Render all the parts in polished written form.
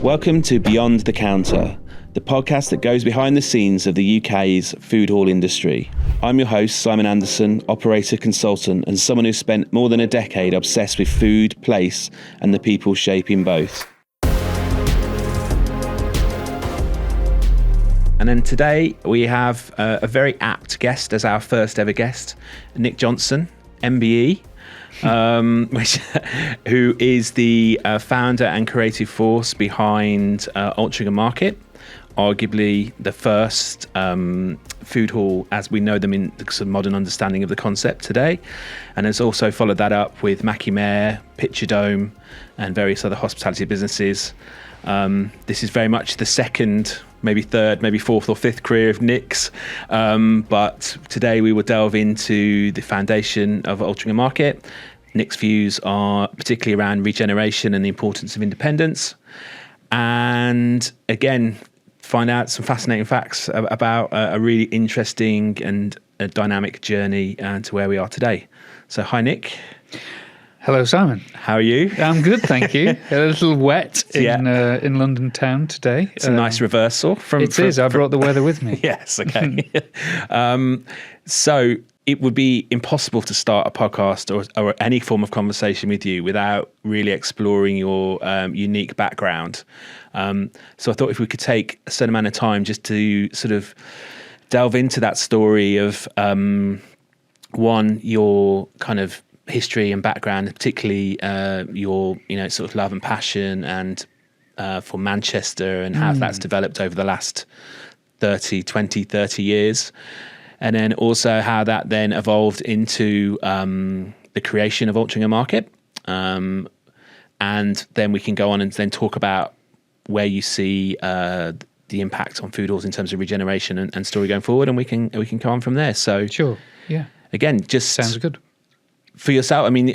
Welcome to Beyond the Counter, the podcast that goes behind the scenes of the UK's food hall industry. I'm your host, Simon Anderson, operator, consultant, and someone who's spent more than a decade obsessed with food, place, and the people shaping both. And then today we have a very apt guest as our first ever guest, Nick Johnson, MBE. Who is the founder and creative force behind Altrincham Market, arguably the first food hall as we know them in the sort of modern understanding of the concept today, and has also followed that up with Mackie Mare, Picture Dome, and various other hospitality businesses. This is very much the second, maybe third, maybe fourth or fifth career of Nick's, but today we will delve into the foundation of Altrincham Market. Nick's views are particularly around regeneration and the importance of independence, and again find out some fascinating facts about a really interesting and a dynamic journey to where we are today. So hi Nick. Hello, Simon. How are you? I'm good, thank you. A little wet in London town today. It's a nice reversal from. It is. I brought the weather with me. Yes. Okay. So it would be impossible to start a podcast or any form of conversation with you without really exploring your unique background. So I thought if we could take a certain amount of time just to sort of delve into that story of one, your kind of history and background, particularly your sort of love and passion and for Manchester and how that's developed over the last 30 years, and then also how that then evolved into the creation of Altrincham Market, and then we can go on and then talk about where you see the impact on food halls in terms of regeneration and story going forward, and we can go on from there. So sure, yeah. Again, just sounds good. For yourself, I mean,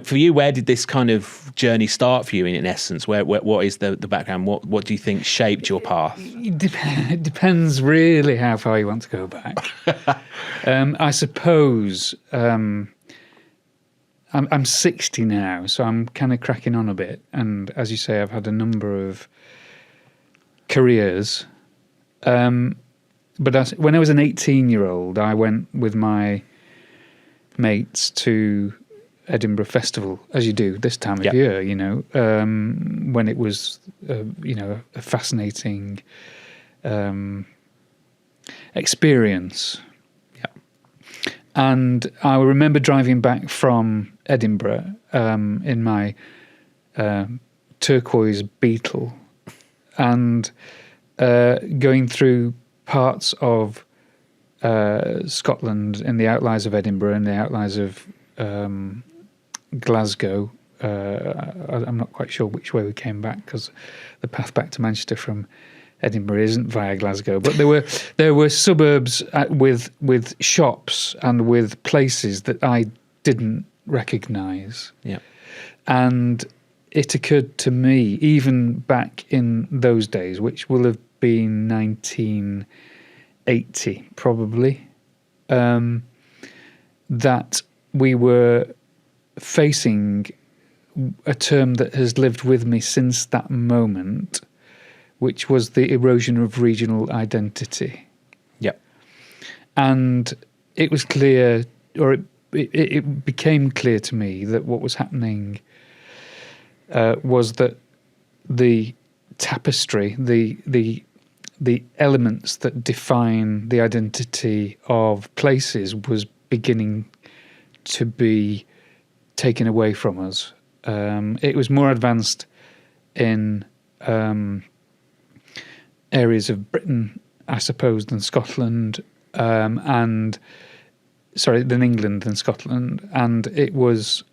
for you, where did this kind of journey start for you? In essence, what is the background? What do you think shaped your path? It depends really how far you want to go back. I suppose I'm 60 now, so I'm kind of cracking on a bit. And as you say, I've had a number of careers. But when I was an 18-year-old, I went with my mates to Edinburgh Festival, as you do this time of year, when it was, a fascinating experience. Yeah. And I remember driving back from Edinburgh in my turquoise Beetle and going through parts of Scotland in the outliers of Edinburgh and the outliers of Glasgow. I'm not quite sure which way we came back because the path back to Manchester from Edinburgh isn't via Glasgow. But there were suburbs with shops and with places that I didn't recognise. Yeah, and it occurred to me, even back in those days, which will have been 1980 probably, that we were facing a term that has lived with me since that moment, which was the erosion of regional identity. Yep. And it was clear, or it became clear to me that what was happening was that the tapestry, the elements that define the identity of places was beginning to be taken away from us. It was more advanced in areas of Britain, I suppose, than Scotland, than England than Scotland. And it was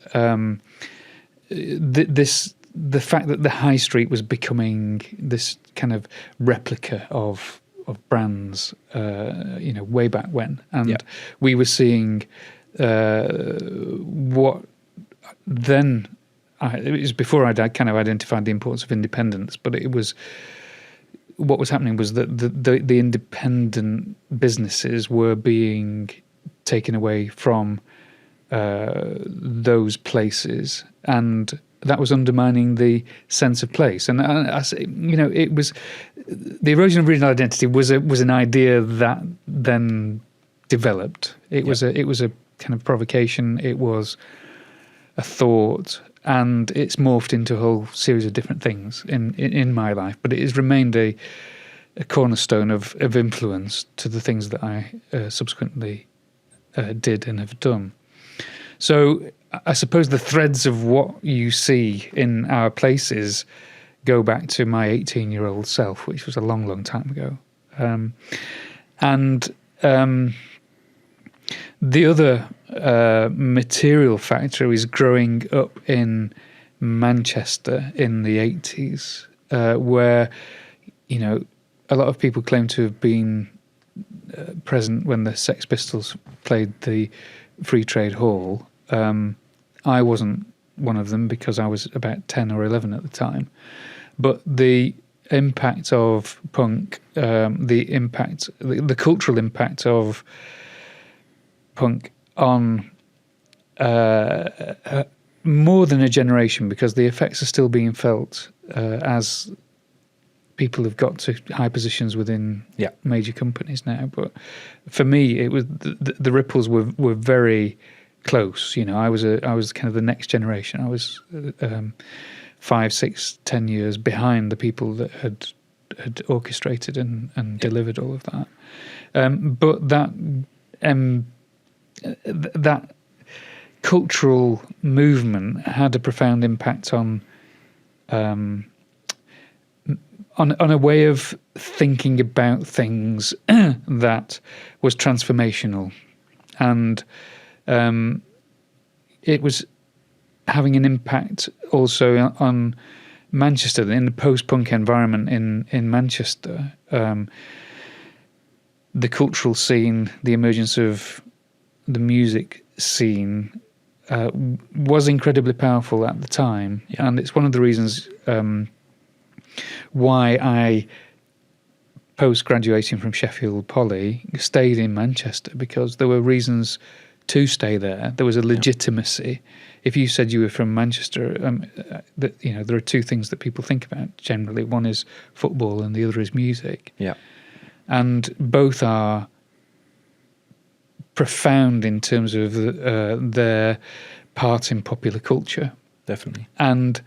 the fact that the high street was becoming this kind of replica of brands, way back when, and we were seeing what then. It was before I'd kind of identified the importance of independence, but it was what was happening was that the independent businesses were being taken away from those places, and that was undermining the sense of place. And it was the erosion of regional identity was an idea that then developed. It was a kind of provocation. It was a thought, and it's morphed into a whole series of different things in my life. But it has remained a cornerstone of influence to the things that I subsequently did and have done. So I suppose the threads of what you see in our places go back to my 18-year-old self, which was a long, long time ago. The other material factor is growing up in Manchester in the 80s, where, a lot of people claim to have been present when the Sex Pistols played the Free Trade Hall. I wasn't one of them because I was about 10 or 11 at the time. But the impact of punk, the cultural impact of punk on more than a generation, because the effects are still being felt as people have got to high positions within major companies now. But for me, it was the ripples were very close. I was kind of the next generation. I was 5, 6, 10 years behind the people that had orchestrated and delivered all of that. But that cultural movement had a profound impact on a way of thinking about things that was transformational, and it was having an impact also on Manchester, in the post-punk environment in Manchester. The cultural scene, the emergence of the music scene was incredibly powerful at the time. And it's one of the reasons why I, post-graduating from Sheffield Poly, stayed in Manchester, because there were reasons to stay there. There was a legitimacy. If you said you were from Manchester, there are two things that people think about generally. One is football and the other is music. Yeah. And both are profound in terms of their part in popular culture. Definitely. And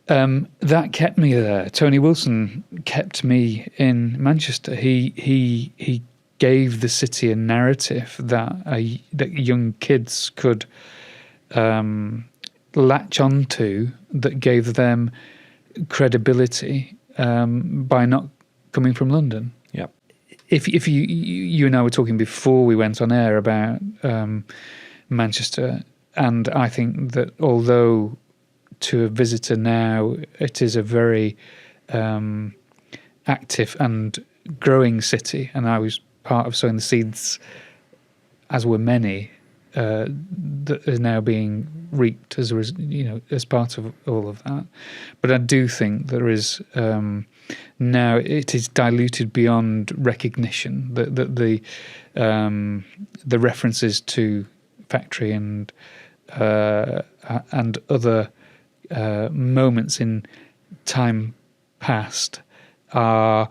that kept me there. Tony Wilson kept me in Manchester. He gave the city a narrative that young kids could latch onto, that gave them credibility by not coming from London. Yeah. If you and I were talking before we went on air about Manchester, and I think that although to a visitor now it is a very active and growing city, and I was part of sowing the seeds, as were many, that are now being reaped as part of all of that. But I do think there is now it is diluted beyond recognition. That the references to factory and other moments in time past are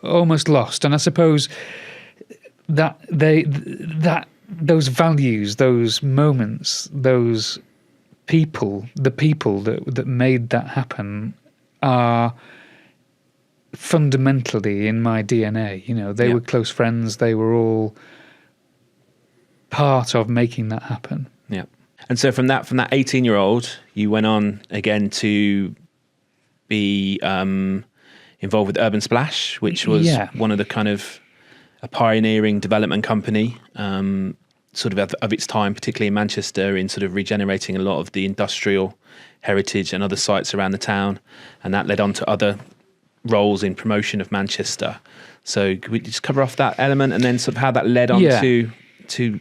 almost lost. And I suppose that those values, those moments, those people, the people that made that happen are fundamentally in my DNA. They were close friends. They were all part of making that happen. Yeah. And so from that 18-year-old, you went on again to be involved with Urban Splash, which was one of the kind of a pioneering development company, sort of its time, particularly in Manchester, in sort of regenerating a lot of the industrial heritage and other sites around the town. And that led on to other roles in promotion of Manchester. So could we just cover off that element and then sort of how that led on to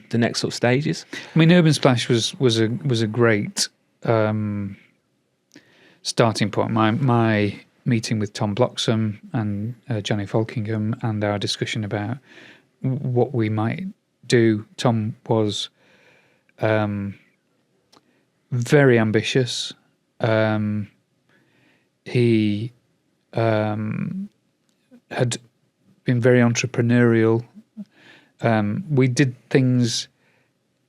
the next sort of stages? I mean, Urban Splash was a great starting point. My meeting with Tom Bloxham and Johnny Falkingham and our discussion about what we might do. Tom was very ambitious. He had been very entrepreneurial. We did things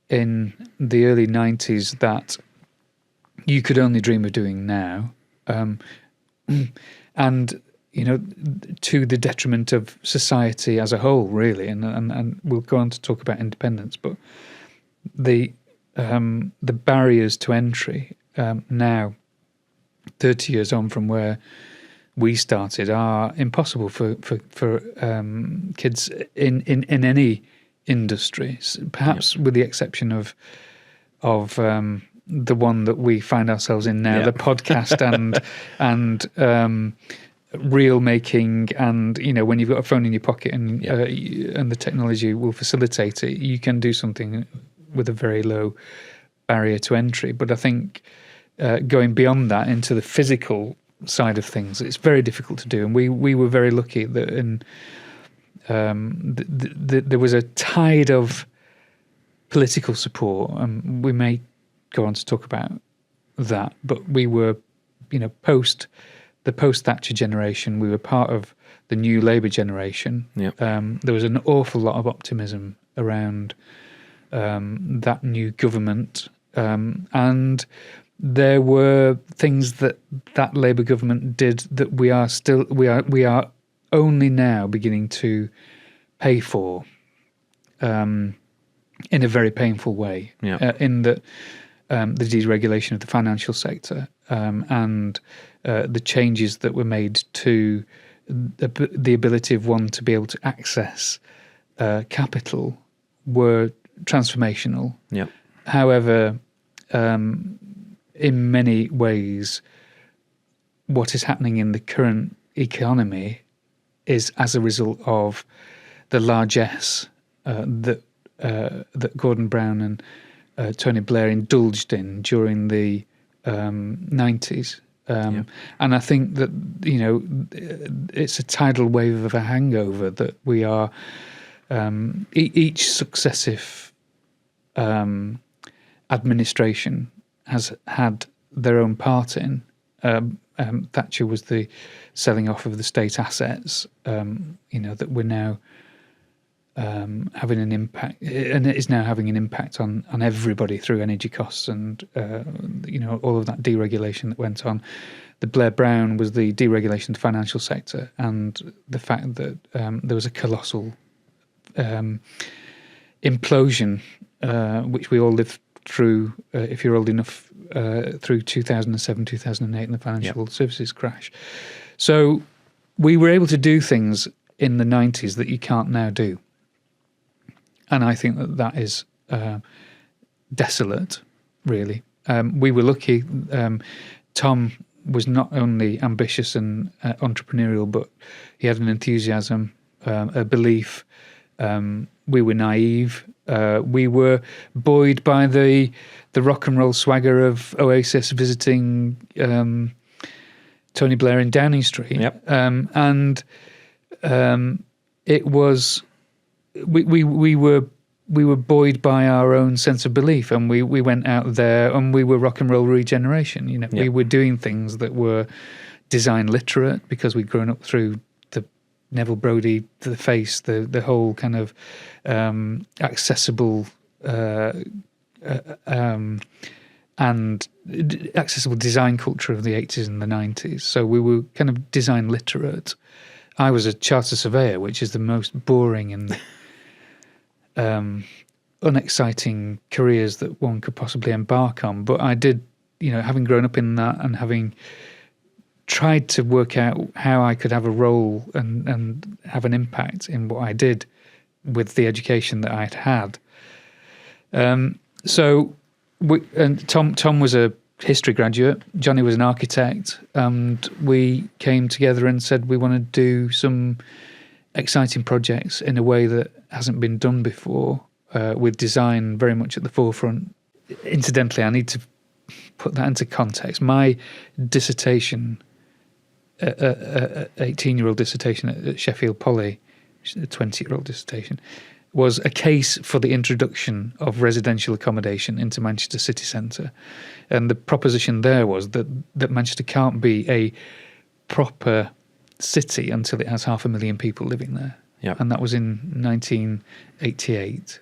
in the early 90s that you could only dream of doing now. And, to the detriment of society as a whole, really. And we'll go on to talk about independence, but the barriers to entry now, 30 years on from where we started, are impossible for kids in any industry, perhaps with the exception of the one that we find ourselves in now, the podcast and reel making, and when you've got a phone in your pocket and the technology will facilitate it, you can do something with a very low barrier to entry. But I think going beyond that into the physical side of things, it's very difficult to do. And we were very lucky that there was a tide of political support, and we may go on to talk about that. But we were, the post-Thatcher generation. We were part of the new Labour generation. Yep. There was an awful lot of optimism around that new government, and there were things that Labour government did that we are only now beginning to pay for, in a very painful way. Yeah. In that the deregulation of the financial sector and the changes that were made to the ability of one to be able to access capital were transformational. Yeah. However, in many ways, what is happening in the current economy is as a result of the largesse that Gordon Brown and Tony Blair indulged in during the 90s. And I think that, it's a tidal wave of a hangover that we are, each successive administration has had their own part in. Thatcher was the selling off of the state assets, that we're now having an impact, and it is now having an impact on everybody through energy costs and all of that deregulation that went on. The Blair Brown was the deregulation of the financial sector, and the fact that there was a colossal implosion, which we all lived through, if you're old enough, through 2007, 2008 and the financial services crash. So we were able to do things in the 90s that you can't now do. And I think that is desolate, really. We were lucky. Tom was not only ambitious and entrepreneurial, but he had an enthusiasm, a belief. We were naive. We were buoyed by the rock and roll swagger of Oasis visiting Tony Blair in Downing Street. Yep. And it was we were buoyed by our own sense of belief, and we went out there and we were rock and roll regeneration. Yep. We were doing things that were design literate because we'd grown up through the Neville Brody, the Face, the whole kind of accessible and accessible design culture of the 80s and the 90s. So we were kind of design literate. I was a charter surveyor, which is the most boring and unexciting careers that one could possibly embark on. But I did, having grown up in that and having tried to work out how I could have a role and have an impact in what I did with the education that I'd had. And Tom was a history graduate. Johnny was an architect, and we came together and said we want to do some exciting projects in a way that hasn't been done before, with design very much at the forefront. Incidentally, I need to put that into context. My dissertation, 18-year-old dissertation at Sheffield Poly, a 20-year-old dissertation, was a case for the introduction of residential accommodation into Manchester city centre. And the proposition there was that Manchester can't be a proper city until it has 500,000 people living there. Yeah. And that was in 1988.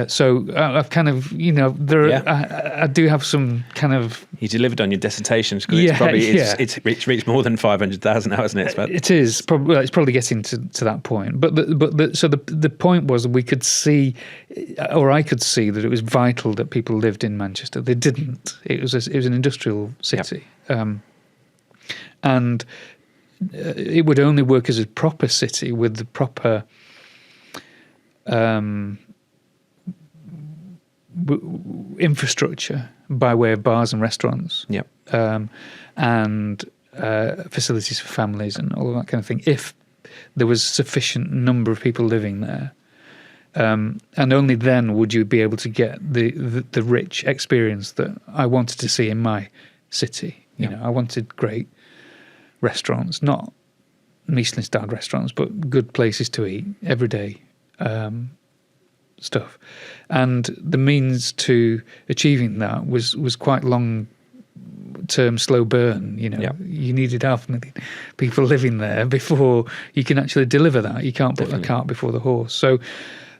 So I've kind of, I do have some kind of... You delivered on your dissertation. It's reached more than 500,000 now, hasn't it? It is. It's probably getting to that point. But the point was we could see, or I could see, that it was vital that people lived in Manchester. They didn't. It was an industrial city. Yep. And it would only work as a proper city with the proper... infrastructure by way of bars and restaurants, and facilities for families and all of that kind of thing, if there was sufficient number of people living there. And only then would you be able to get the rich experience that I wanted to see in my city. I wanted great restaurants, not Michelin-starred restaurants, but good places to eat, everyday stuff. And the means to achieving that was quite long-term, slow burn. You needed 500,000 people living there before you can actually deliver that. You can't put the cart before the horse. So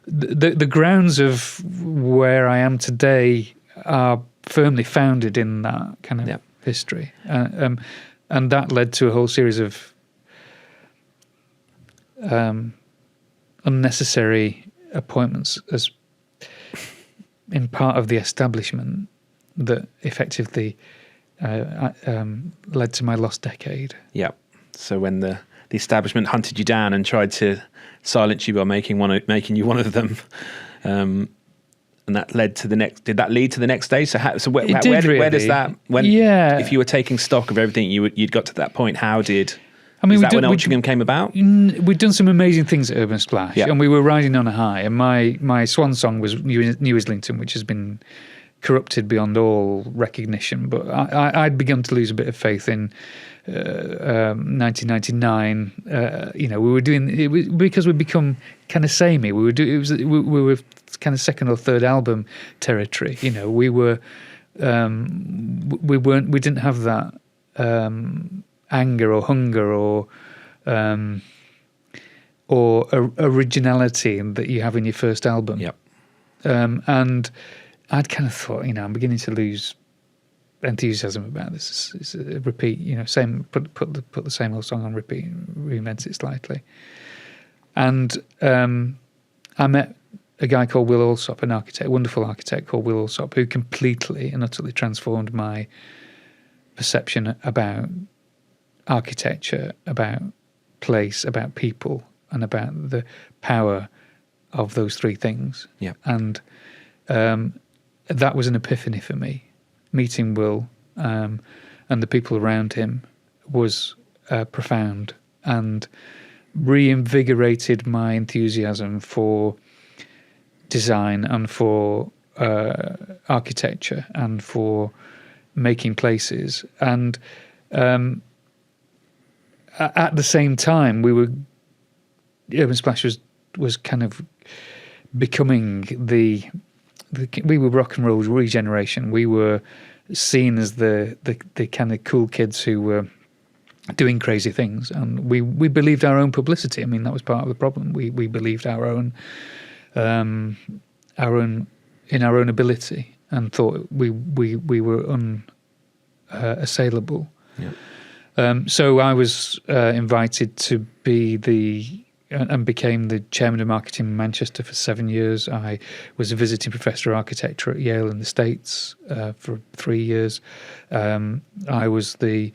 the grounds of where I am today are firmly founded in that kind of history. And that led to a whole series of unnecessary appointments as in part of the establishment that effectively led to my lost decade. Yeah. So when the establishment hunted you down and tried to silence you by making you one of them, and that led to the next. Did that lead to the next stage? Where does that? If you were taking stock of everything you'd got to that point, how did? Is that when Altrincham came about? We'd done some amazing things at Urban Splash, and we were riding on a high. And my swan song was New Islington, which has been corrupted beyond all recognition. But I'd begun to lose a bit of faith in 1999. We were doing it because we'd become kind of samey. We were kind of second or third album territory. We were we didn't have that. Anger or hunger or originality that you have in your first album. Yep. And I'd kind of thought, I'm beginning to lose enthusiasm about this. It's a repeat, same put the same old song on repeat, reinvent it slightly. And I met a guy called Will Alsop, a wonderful architect called Will Alsop, who completely and utterly transformed my perception about architecture, about place, about people, and about the power of those three things. Yeah. And that was an epiphany for me. Meeting Will and the people around him was profound and reinvigorated my enthusiasm for design and for architecture and for making places. And at the same time, Urban Splash was kind of becoming we were rock and roll regeneration. We were seen as the kind of cool kids who were doing crazy things, and we believed our own publicity. I mean, that was part of the problem. We believed our own ability and thought we were unassailable. Yeah. So I was invited to be and became the chairman of marketing in Manchester for 7 years. I was a visiting professor of architecture at Yale in the States for 3 years. I was a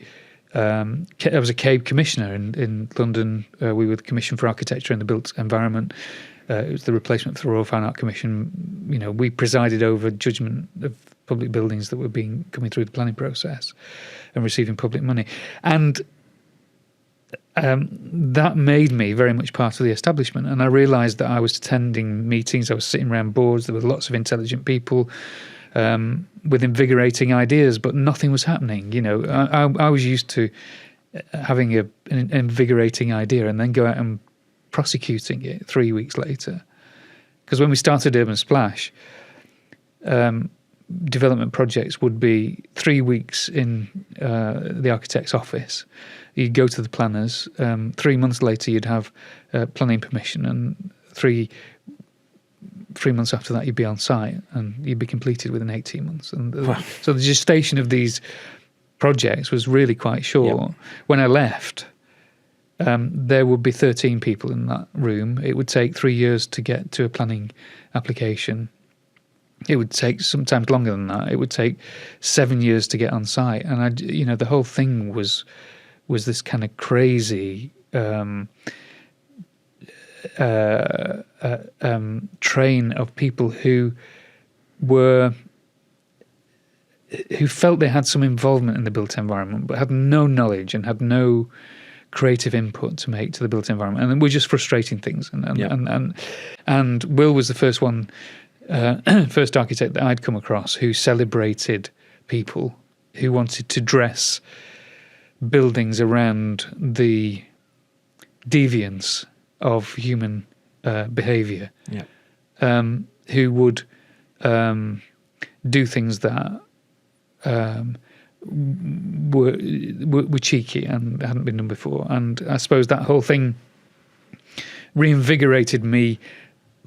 CABE commissioner in London. We were the Commission for Architecture and the Built Environment. It was the replacement for the Royal Fine Art Commission. We presided over judgment of public buildings that were coming through the planning process and receiving public money. And that made me very much part of the establishment. And I realised that I was attending meetings, I was sitting around boards, there were lots of intelligent people with invigorating ideas, but nothing was happening. I was used to having an invigorating idea and then go out and prosecuting it 3 weeks later. Because when we started Urban Splash, development projects would be 3 weeks in the architect's office. You'd go to the planners. 3 months later, you'd have planning permission, and three months after that, you'd be on site, and you'd be completed within 18 months. And so the gestation of these projects was really quite short. Yep. When I left, there would be 13 people in that room. It would take 3 years to get to a planning application. It would take sometimes longer than that. It would take 7 years to get on site, and the whole thing was this kind of crazy train of people who felt they had some involvement in the built environment, but had no knowledge and had no creative input to make to the built environment, and we're just frustrating things. And Will was the first one. First architect that I'd come across who celebrated people who wanted to dress buildings around the deviance of human behaviour, who would do things that were cheeky and hadn't been done before. And I suppose that whole thing reinvigorated me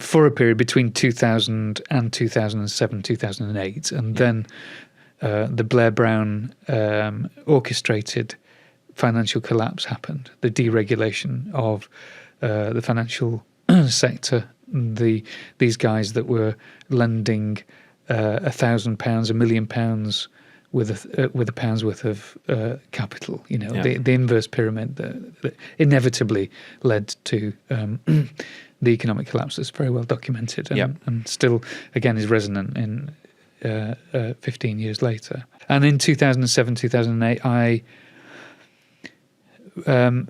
for a period between 2000 and 2007, 2008. And then the Blair Brown orchestrated financial collapse happened, the deregulation of the financial sector. These guys that were lending £1,000, £1 million with a pound's worth of capital, the inverse pyramid that inevitably led to the economic collapse that's very well documented and still, again, is resonant in 15 years later. And in 2007, 2008, I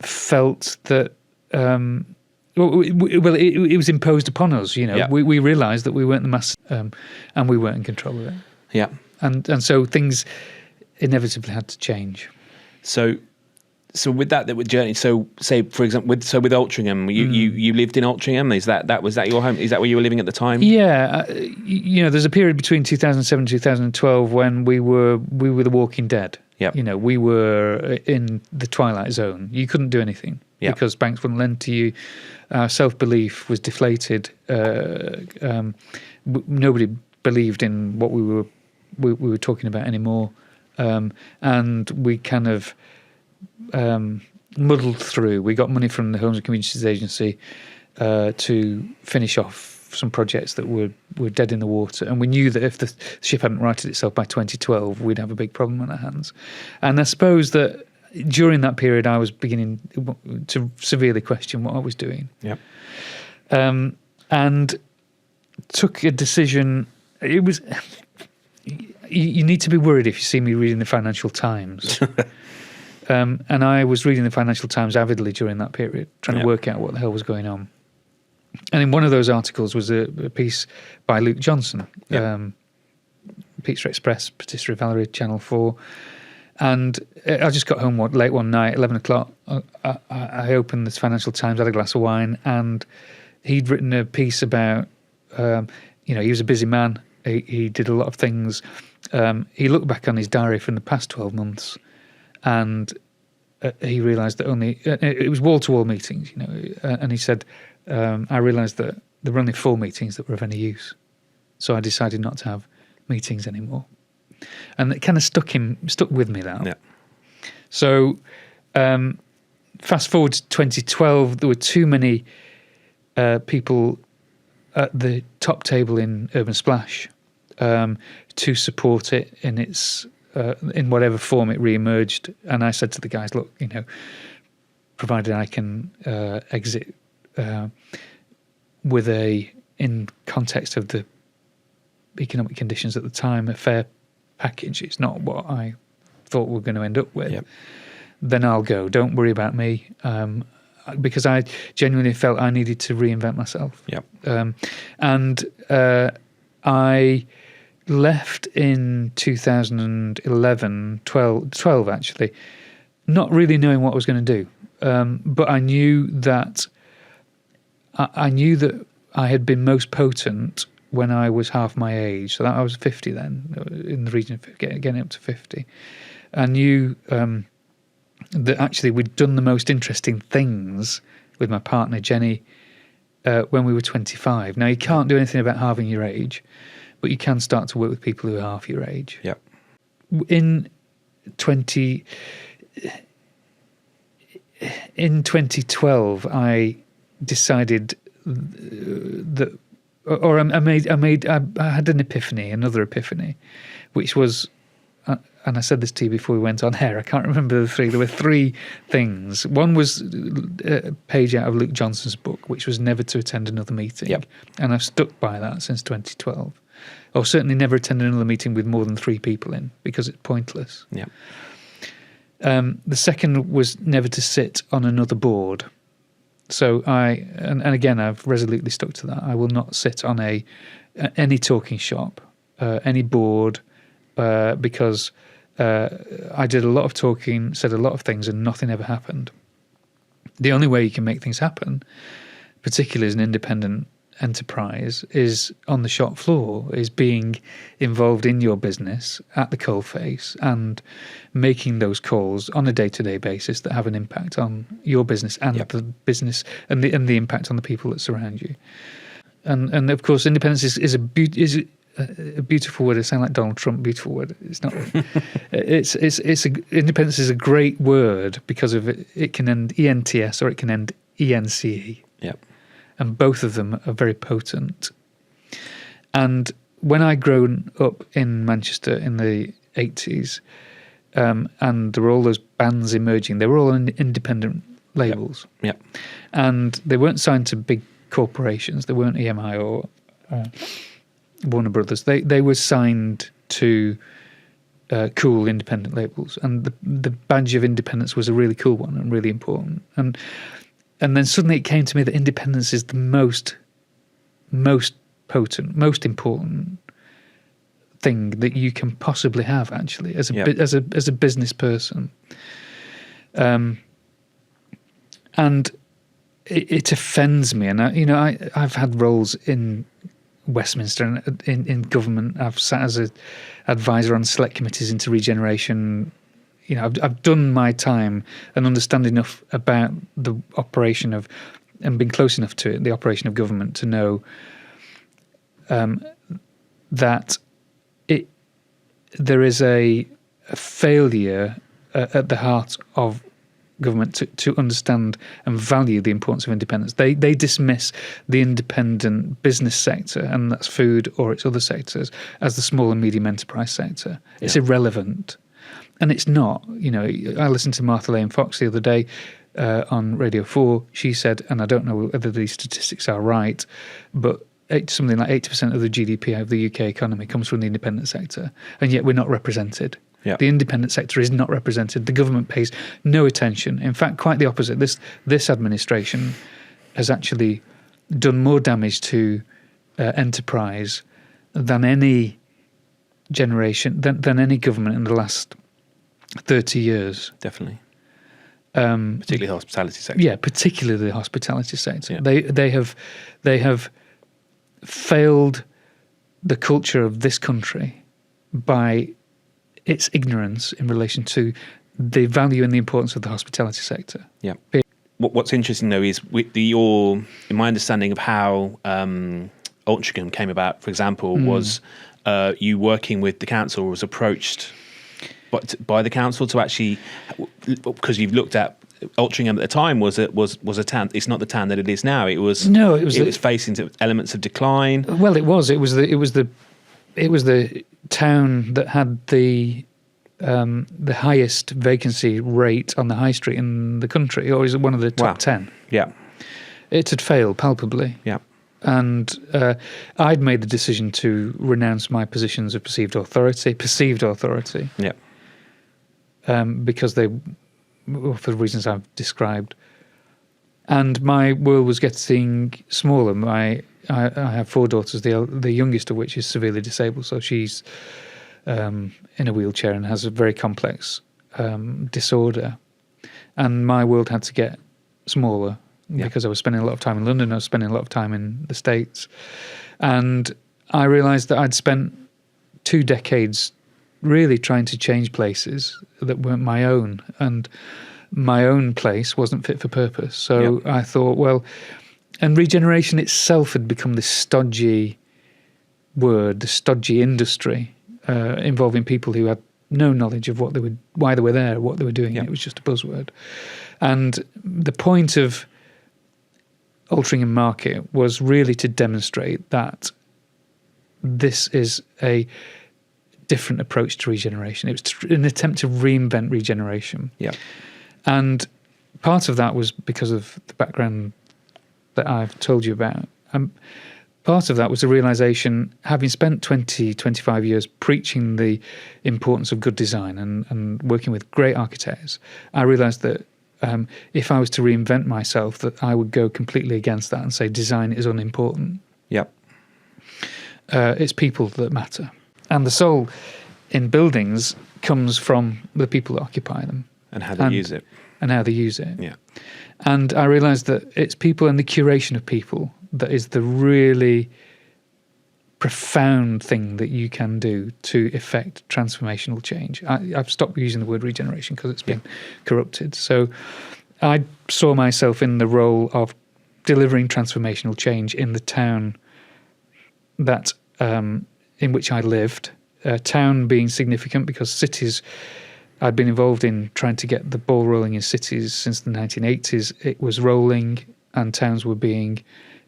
felt that it was imposed upon us. We realised that we weren't the mass, and we weren't in control of it. Yeah, and so things inevitably had to change. So with that journey. So say for example, with Altrincham, you lived in Altrincham. Was that your home? Is that where you were living at the time? Yeah, there's a period between 2007 and 2012 when we were the Walking Dead. Yeah, we were in the twilight zone. You couldn't do anything because banks wouldn't lend to you. Our self-belief was deflated. Nobody believed in what we were talking about anymore, and we kind of muddled through. We got money from the Homes and Communities Agency to finish off some projects that were dead in the water, and we knew that if the ship hadn't righted itself by 2012, we'd have a big problem on our hands. And I suppose that during that period, I was beginning to severely question what I was doing. Yeah, and took a decision. It was you need to be worried if you see me reading the Financial Times. And I was reading the Financial Times avidly during that period, trying to work out what the hell was going on. And in one of those articles was a piece by Luke Johnson, Pizza Express, Patisserie Valerie, Channel 4. And I just got home late one night, 11 o'clock. I opened this Financial Times, had a glass of wine, and he'd written a piece about, he was a busy man. He did a lot of things. He looked back on his diary from the past 12 months, and he realised that it was wall-to-wall meetings, and he said, I realised that there were only 4 meetings that were of any use. So I decided not to have meetings anymore. And it kind of stuck with me, that. Yeah. So fast forward to 2012, there were too many people at the top table in Urban Splash to support it in its in whatever form it re-emerged. And I said to the guys, look, provided I can exit with in context of the economic conditions at the time, a fair package, it's not what I thought we were going to end up with, then I'll go. Don't worry about me. Because I genuinely felt I needed to reinvent myself. And I left in 2011, 12 actually, not really knowing what I was going to do. But I knew that I knew that I had been most potent when I was half my age. So that I was 50 then, in the region of getting up to 50. I knew that actually we'd done the most interesting things with my partner, Jenny, when we were 25. Now, you can't do anything about halving your age, but you can start to work with people who are half your age. Yeah. In 2012, I decided that, or I had an epiphany, another epiphany, which was, and I said this to you before we went on air, I can't remember the three. There were three things. One was a page out of Luke Johnson's book, which was never to attend another meeting. Yep. And I've stuck by that since 2012. Or certainly never attend another meeting with more than 3 people in, because it's pointless. Yeah. The second was never to sit on another board. So and again, I've resolutely stuck to that. I will not sit on any talking shop, any board, because I did a lot of talking, said a lot of things, and nothing ever happened. The only way you can make things happen, particularly as an independent enterprise, is on the shop floor, is being involved in your business at the coalface and making those calls on a day-to-day basis that have an impact on your business and the business and the impact on the people that surround you. And of course, independence is a beautiful word. It sounds like Donald Trump. Beautiful word. It's not. Independence is a great word because of it can end ENTS or it can end ENCE. Yep. And both of them are very potent. And when I'd grown up in Manchester in the 80s, and there were all those bands emerging, they were all independent labels. Yep. And they weren't signed to big corporations. They weren't EMI or Warner Brothers. They were signed to cool independent labels. And the badge of independence was a really cool one and really important. And then suddenly it came to me that independence is the most potent, most important thing that you can possibly have, actually, as a business person. And it offends me. And I've had roles in Westminster and in government. I've sat as an advisor on select committees into regeneration. I've done my time and understand enough about the operation of, and been close enough to it, the operation of government, to know that there is a failure at the heart of government to understand and value the importance of independence. They dismiss the independent business sector, and that's food or its other sectors, as the small and medium enterprise sector. It's irrelevant. And it's not. I listened to Martha Lane Fox the other day on Radio 4. She said, and I don't know whether these statistics are right, but something like 80% of the GDP of the UK economy comes from the independent sector, and yet we're not represented. Yeah. The independent sector is not represented. The government pays no attention. In fact, quite the opposite. This administration has actually done more damage to enterprise than any generation, than any government in the last 30 years. Definitely. Particularly the hospitality sector. Yeah, particularly the hospitality sector. Yeah. They have failed the culture of this country by its ignorance in relation to the value and the importance of the hospitality sector. Yeah. What's interesting, though, is in my understanding of how Altrincham came about, for example, was you working with the council, was approached by the council to actually, because you've looked at Altrincham at the time was a town. It's not the town that it is now. It was facing elements of decline. Well, it was the town that had the highest vacancy rate on the high street in the country, or is it one of the top 10? Yeah, it had failed palpably. Yeah. And I'd made the decision to renounce my positions of perceived authority. Yeah. Because for the reasons I've described. And my world was getting smaller. I have 4 daughters, the youngest of which is severely disabled. So she's in a wheelchair and has a very complex disorder. And my world had to get smaller. because I was spending a lot of time in London. I was spending a lot of time in the States, and I realised that I'd spent 2 decades really trying to change places that weren't my own, and my own place wasn't fit for purpose. So I thought, well, and regeneration itself had become this stodgy word, the stodgy industry, involving people who had no knowledge of why they were there, what they were doing. It was just a buzzword. And the point of Altrincham Market was really to demonstrate that this is a different approach to regeneration. It was an attempt to reinvent regeneration. And part of that was because of the background that I've told you about. Part of that was a realisation, having spent 20, 25 years preaching the importance of good design and working with great architects, I realised that if I was to reinvent myself, that I would go completely against that and say design is unimportant. It's people that matter. And the soul in buildings comes from the people that occupy them. And how they use it. And how they use it. And I realised that it's people and the curation of people that is the really profound thing that you can do to effect transformational change. I've stopped using the word regeneration because it's been corrupted. So I saw myself in the role of delivering transformational change in the town that in which I lived. Town being significant because cities, I'd been involved in trying to get the ball rolling in cities since the 1980s. It was rolling and towns were being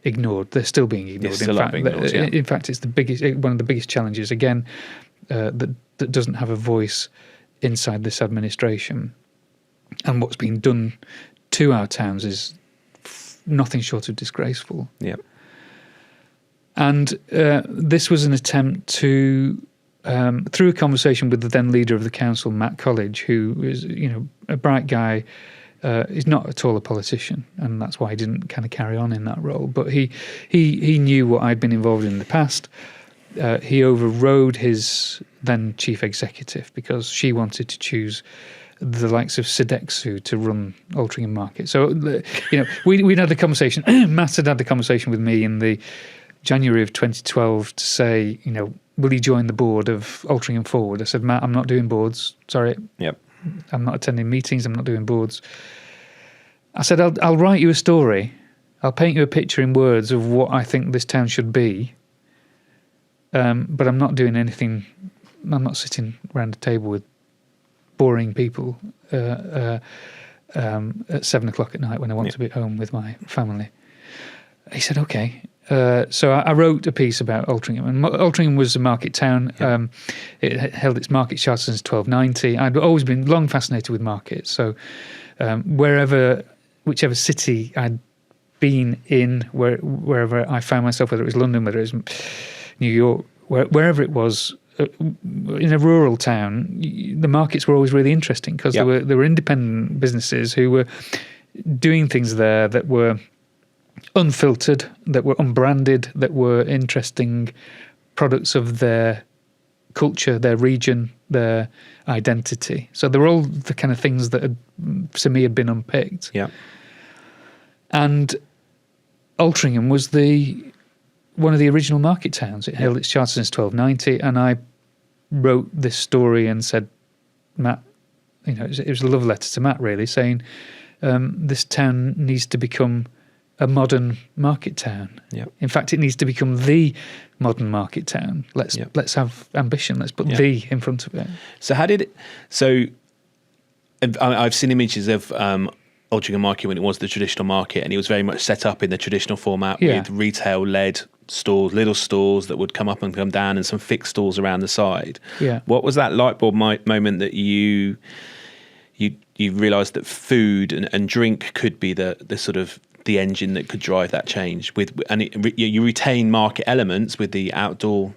ignored. They're still being ignored. In fact, it's one of the biggest challenges, again, that doesn't have a voice inside this administration. And what's been done to our towns is nothing short of disgraceful. And this was an attempt to, through a conversation with the then leader of the council, Matt College, who is, a bright guy. He's not at all a politician, and that's why he didn't kind of carry on in that role. But he knew what I'd been involved in the past. He overrode his then chief executive because she wanted to choose the likes of Sodexo to run Altrincham Market. So, we'd had a conversation. Matt had the conversation with me in the January of 2012 to say, will you join the board of Altrincham Forward? I said, Matt, I'm not doing boards. Sorry. I'm not attending meetings. I'm not doing boards. I said, I'll write you a story. I'll paint you a picture in words of what I think this town should be. But I'm not doing anything. I'm not sitting around a table with boring people at 7 o'clock at night when I want to be at home with my family. He said, okay. So I wrote a piece about Altrincham, and Altrincham was a market town. It held its market charter since 1290. I'd always been long fascinated with markets. So whichever city I'd been in, wherever I found myself, whether it was London, whether it was New York, wherever it was, in a rural town, the markets were always really interesting because there were independent businesses who were doing things there that were unfiltered, that were unbranded, that were interesting products of their culture, their region, their identity. So they were all the kind of things that to me had been unpicked. And Altrincham was one of the original market towns. It held its charter since 1290, and I wrote this story and said, Matt, it was a love letter to Matt, really, saying this town needs to become a modern market town. In fact, it needs to become the modern market town. Let's have ambition. Let's put the in front of it. So I've seen images of Altrincham Market when it was the traditional market, and it was very much set up in the traditional format with retail-led stores, little stores that would come up and come down, and some fixed stalls around the side. What was that light bulb moment that you realised that food and drink could be the sort of the engine that could drive that change? You retain market elements with the outdoor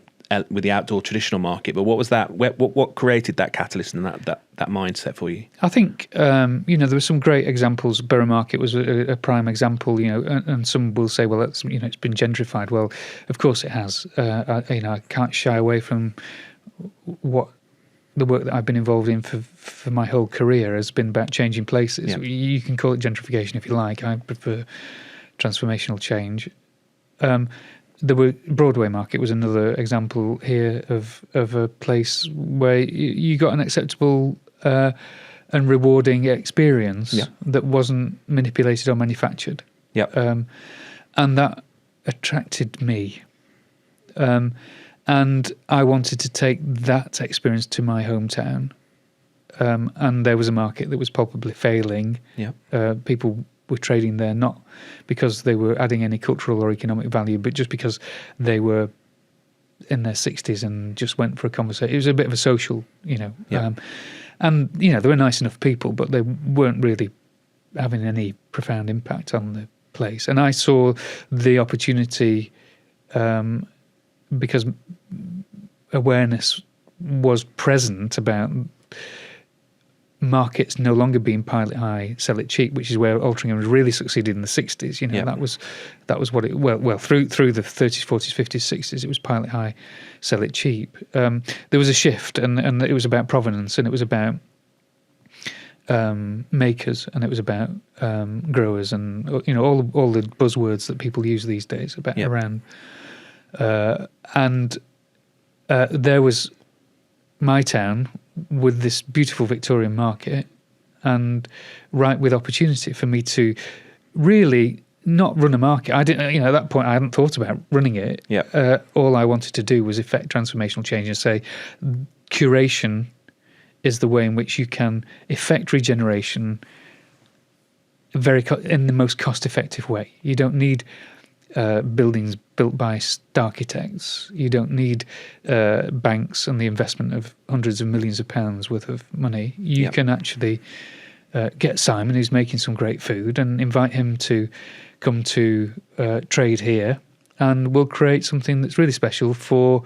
traditional market, but what was that? What created that catalyst and that mindset for you? I think there were some great examples. Borough Market was a prime example. And some will say, well, it's it's been gentrified. Well, of course it has. I can't shy away from what the work that I've been involved in for my whole career has been about changing places. Yeah. You can call it gentrification if you like. I prefer transformational change. The Broadway Market was another example here of a place where you got an acceptable and rewarding experience that wasn't manipulated or manufactured. Yeah. And that attracted me. And I wanted to take that experience to my hometown. And there was a market that was palpably failing. Yeah. People were trading there not because they were adding any cultural or economic value, but just because they were in their 60s and just went for a conversation. It was a bit of a social, Yeah. and they were nice enough people, but they weren't really having any profound impact on the place. And I saw the opportunity because awareness was present about markets no longer being pilot high, sell it cheap, which is where Altrincham has really succeeded in the 60s. That was what it through the 30s, 40s, 50s, 60s. It was pilot high, sell it cheap. There was a shift, and it was about provenance, and it was about makers, and it was about growers, and all the buzzwords that people use these days about around. And there was my town with this beautiful Victorian market, and ripe with opportunity for me to really not run a market. I didn't, at that point, I hadn't thought about running it. Yeah. All I wanted to do was effect transformational change and say, curation is the way in which you can effect regeneration in the most cost-effective way. You don't need buildings built by architects. You don't need banks and the investment of hundreds of millions of pounds worth of money. You can actually get Simon, who's making some great food, and invite him to come to trade here, and we'll create something that's really special for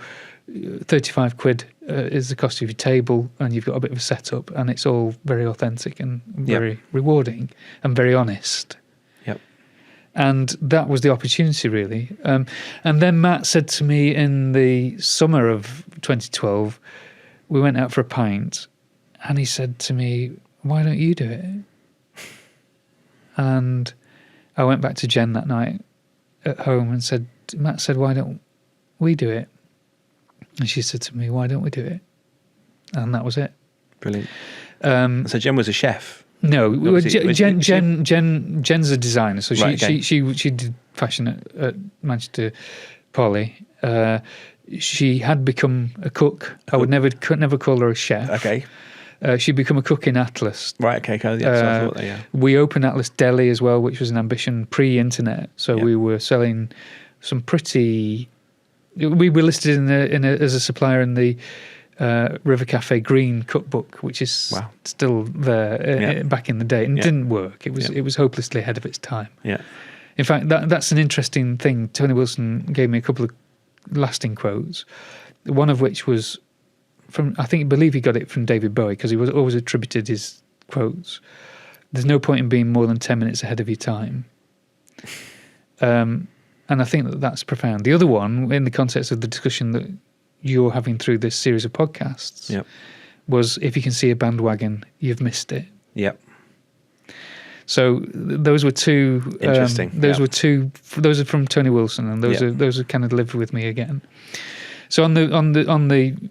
35 quid is the cost of your table, and you've got a bit of a setup, and it's all very authentic and very rewarding and very honest. And that was the opportunity, really. And then Matt said to me in the summer of 2012, we went out for a pint, and he said to me, "Why don't you do it?" And I went back to Jen that night at home and said, Matt said, "Why don't we do it?" And she said to me, "Why don't we do it?" And that was it. Brilliant. So Jen was a chef. No, Jen's a designer, so she did fashion at Manchester Poly. She had become a cook. I would never call her a chef. Okay. She'd become a cook in Atlas. Right. Okay. So I thought that, We opened Atlas Deli as well, which was an ambition pre-internet. So we were selling some pretty. We were listed as a supplier in the River Cafe Green cookbook, which is still there back in the day, and didn't work. It was hopelessly ahead of its time. Yeah. In fact, that's an interesting thing. Tony Wilson gave me a couple of lasting quotes. One of which was from, I believe he got it from David Bowie, because he was always attributed his quotes. "There's no point in being more than 10 minutes ahead of your time." And I think that's profound. The other one, in the context of the discussion that you're having through this series of podcasts, was, "If you can see a bandwagon, you've missed it." Yep. So those were two. Interesting. Those were two. Those are from Tony Wilson, and those are kind of lived with me again. So on the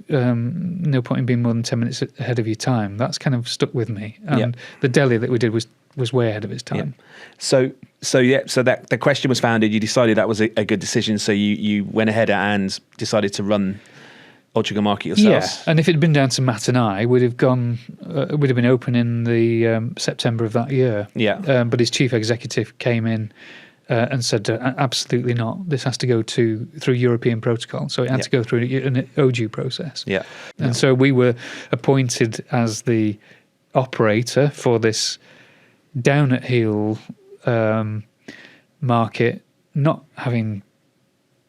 no point in being more than 10 minutes ahead of your time, that's kind of stuck with me. And the deli that we did was way ahead of its time. So that the question was founded. You decided that was a good decision. So you went ahead and decided to run Altrincham Market yourselves. Yeah, and if it had been down to Matt and I, we'd have been open in the September of that year. Yeah. But his chief executive came in and said, "Absolutely not. This has to go through European protocol." So it had to go through an OJU process. Yeah. And so we were appointed as the operator for this down at heel market, not having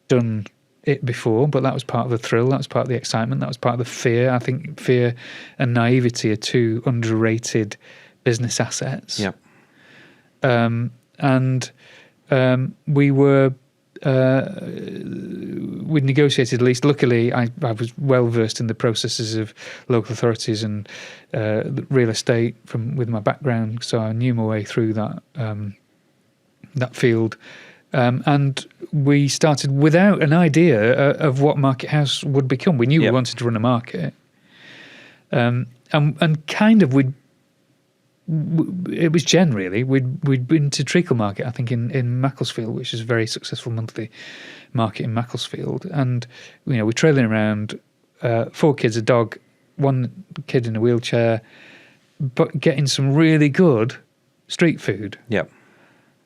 done it before, but that was part of the thrill, that was part of the excitement, that was part of the fear. I think fear and naivety are two underrated business assets. Yeah. And we were we'd negotiated a lease. Luckily, I was well versed in the processes of local authorities and real estate with my background, so I knew my way through that field. And we started without an idea of what Market House would become. We knew we wanted to run a market, and kind of it was Jen really. We'd been to Treacle Market, I think, in Macclesfield, which is a very successful monthly market in Macclesfield. And we're trailing around, 4 kids, a dog, 1 kid in a wheelchair, but getting some really good street food. Yep.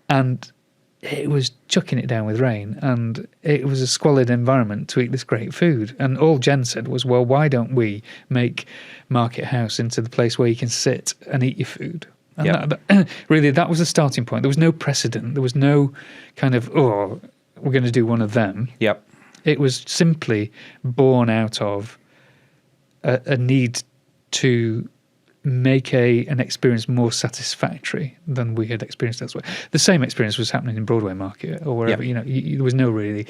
And it was chucking it down with rain, and it was a squalid environment to eat this great food. And all Jen said was, well, why don't we make Market House into the place where you can sit and eat your food? And really, that was the starting point. There was no precedent. There was no kind of, we're going to do one of them. Yep. It was simply born out of a need to make an experience more satisfactory than we had experienced elsewhere. The same experience was happening in Broadway Market or wherever. There was nowhere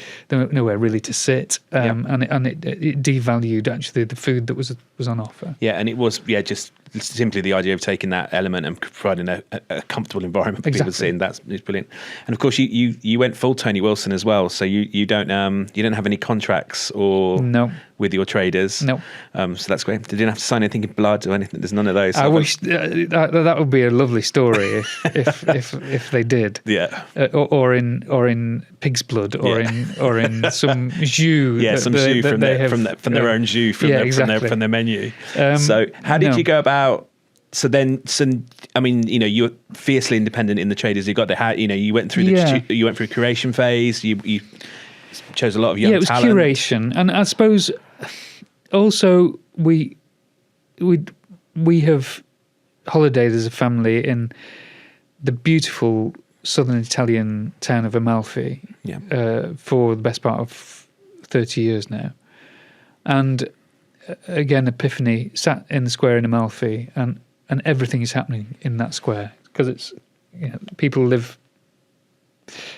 really to sit, and it devalued actually the food that was on offer. Yeah, and it was just simply the idea of taking that element and providing a comfortable environment for people to sit in. That's brilliant. And of course, you went full Tony Wilson as well. So you don't have any contracts or with your traders. No. So that's great. They didn't have to sign anything in blood or anything. There's none of those. I wish that would be a lovely story if they did. Yeah. Or in pig's blood, or in some jus. Yeah, some jus from their own jus from their menu. So how did you go about? So I mean, you're fiercely independent in the traders you got there. You went through you went through a curation phase. You chose a lot of young talent. Yeah, it was curation, and I suppose also we have holidayed as a family in the beautiful southern Italian town of Amalfi for the best part of 30 years now. And again, Epiphany sat in the square in Amalfi, and everything is happening in that square because it's people live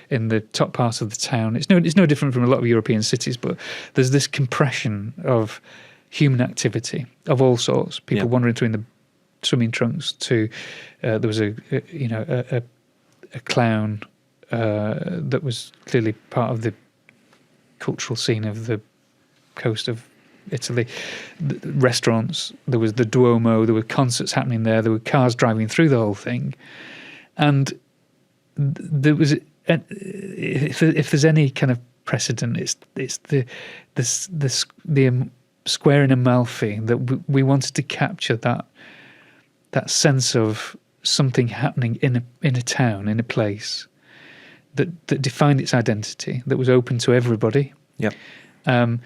in the top part of the town. It's no different from a lot of European cities, but there's this compression of human activity of all sorts. People wandering through in the swimming trunks. To there was a clown that was clearly part of the cultural scene of the coast of Italy. The restaurants. There was the Duomo. There were concerts happening there. There were cars driving through the whole thing, and there was. If there's any kind of precedent, it's the square in Amalfi that we wanted to capture that sense of something happening in a town, in a place that defined its identity, that was open to everybody. Yep. And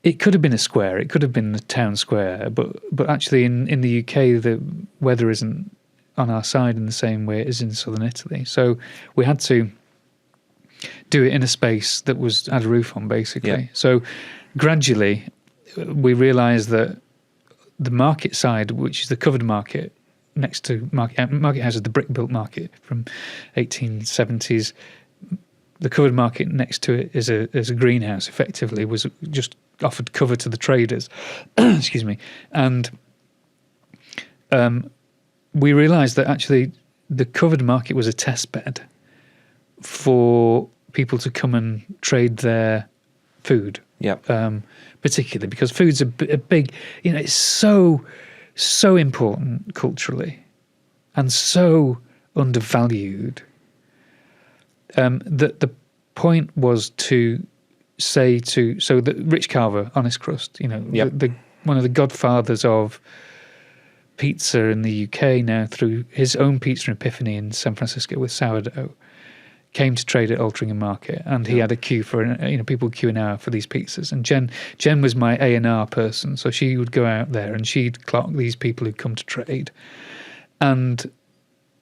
it could have been a square, it could have been the town square, but actually in the UK the weather isn't on our side in the same way it is in southern Italy. So we had to do it in a space that had a roof on, basically. Yeah. So gradually we realised that the market side, which is the covered market next to Market House, is the brick-built market from 1870s. The covered market next to it is a greenhouse, effectively, was just offered cover to the traders. Excuse me. And we realised that actually the covered market was a test bed for people to come and trade their food. Yep. Particularly because food's a big, it's so important culturally and so undervalued. That the point was to say so that Rich Carver, Honest Crust, the one of the godfathers of pizza in the UK now, through his own pizza epiphany in San Francisco with sourdough, came to trade at Altrincham Market, and he had a queue for people queue an hour for these pizzas. And Jen was my A&R person, so she would go out there and she'd clock these people who'd come to trade. And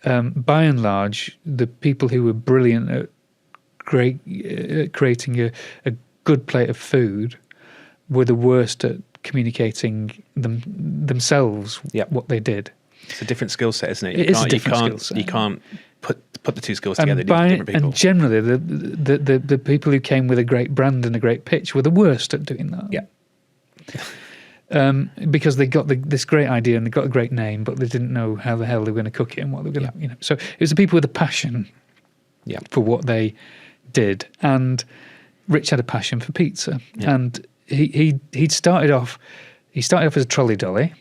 by and large, the people who were brilliant at creating a good plate of food were the worst at communicating themselves what they did. It's a different skill set, isn't it? It is a different skill set. You can't put the two skills together. Different people. And generally, the people who came with a great brand and a great pitch were the worst at doing that. Yeah. Because they got this great idea and they got a great name, but they didn't know how the hell they were going to cook it and what they were going to, So it was the people with a passion for what they did. And Rich had a passion for pizza, and he'd started off. He started off as a trolley dolly.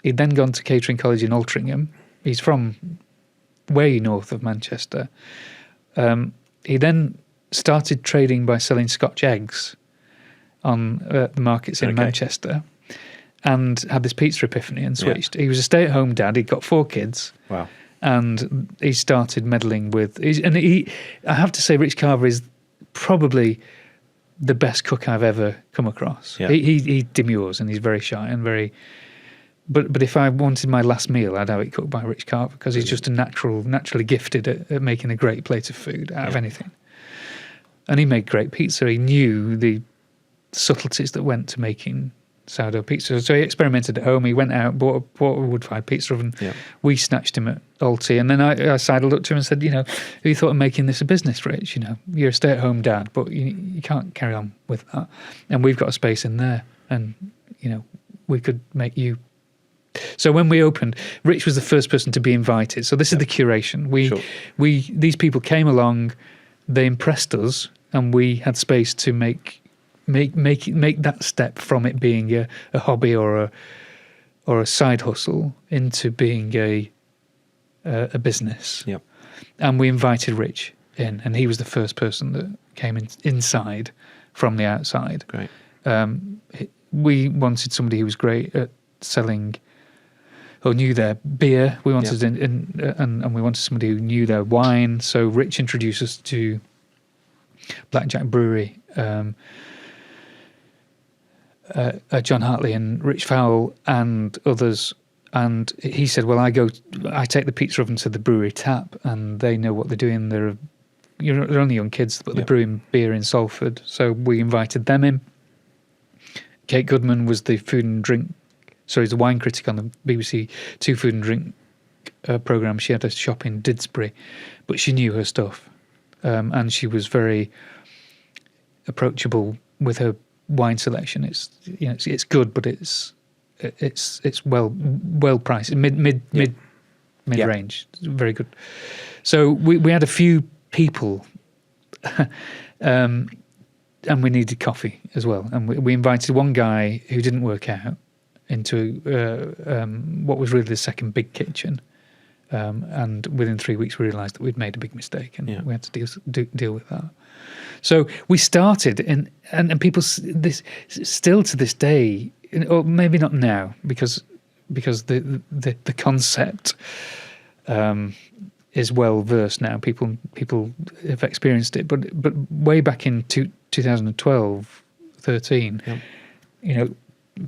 He'd then gone to catering college in Altrincham. He's from way north of Manchester. He then started trading by selling Scotch eggs on the markets in Manchester, and had this pizza epiphany and switched. He was a stay-at-home dad. He'd got 4 kids. Wow. And he started meddling with... I have to say, Rich Carver is probably the best cook I've ever come across. Yeah. He demurs, and he's very shy and very... But if I wanted my last meal, I'd have it cooked by Rich Carver, because he's just naturally gifted at making a great plate of food out of anything. And he made great pizza. He knew the subtleties that went to making sourdough pizza. So he experimented at home. He went out, bought a wood-fired pizza oven. Yeah. We snatched him at Alti, and then I sidled up to him and said, have you thought of making this a business, Rich? You're a stay-at-home dad, but you can't carry on with that. And we've got a space in there, and we could make you. So when we opened, Rich was the first person to be invited. So this is the curation. These people came along, they impressed us, and we had space to make that step from it being a hobby or a side hustle into being a business. Yep. And we invited Rich in, and he was the first person that came inside from the outside. Great. We wanted somebody who was great at selling or knew their beer. We wanted and we wanted somebody who knew their wine. So Rich introduced us to Blackjack Brewery. John Hartley and Rich Fowle and others, and he said, well, I take the pizza oven to the brewery tap, and they know what they're doing. They're only young kids, but they're brewing beer in Salford. So we invited them in. Kate Goodman was the the wine critic on the BBC 2 Food and Drink programme. She had a shop in Didsbury, but she knew her stuff, and she was very approachable with her wine selection. It's good, but it's well priced, mid range, very good. So we had a few people, and we needed coffee as well. And we invited one guy who didn't work out into what was really the second big kitchen. And within 3 weeks, we realised that we'd made a big mistake, and we had to deal with that. So we started, and people still to this day, or maybe not now, because the concept is well versed now. People have experienced it, but way back in 2012, 13,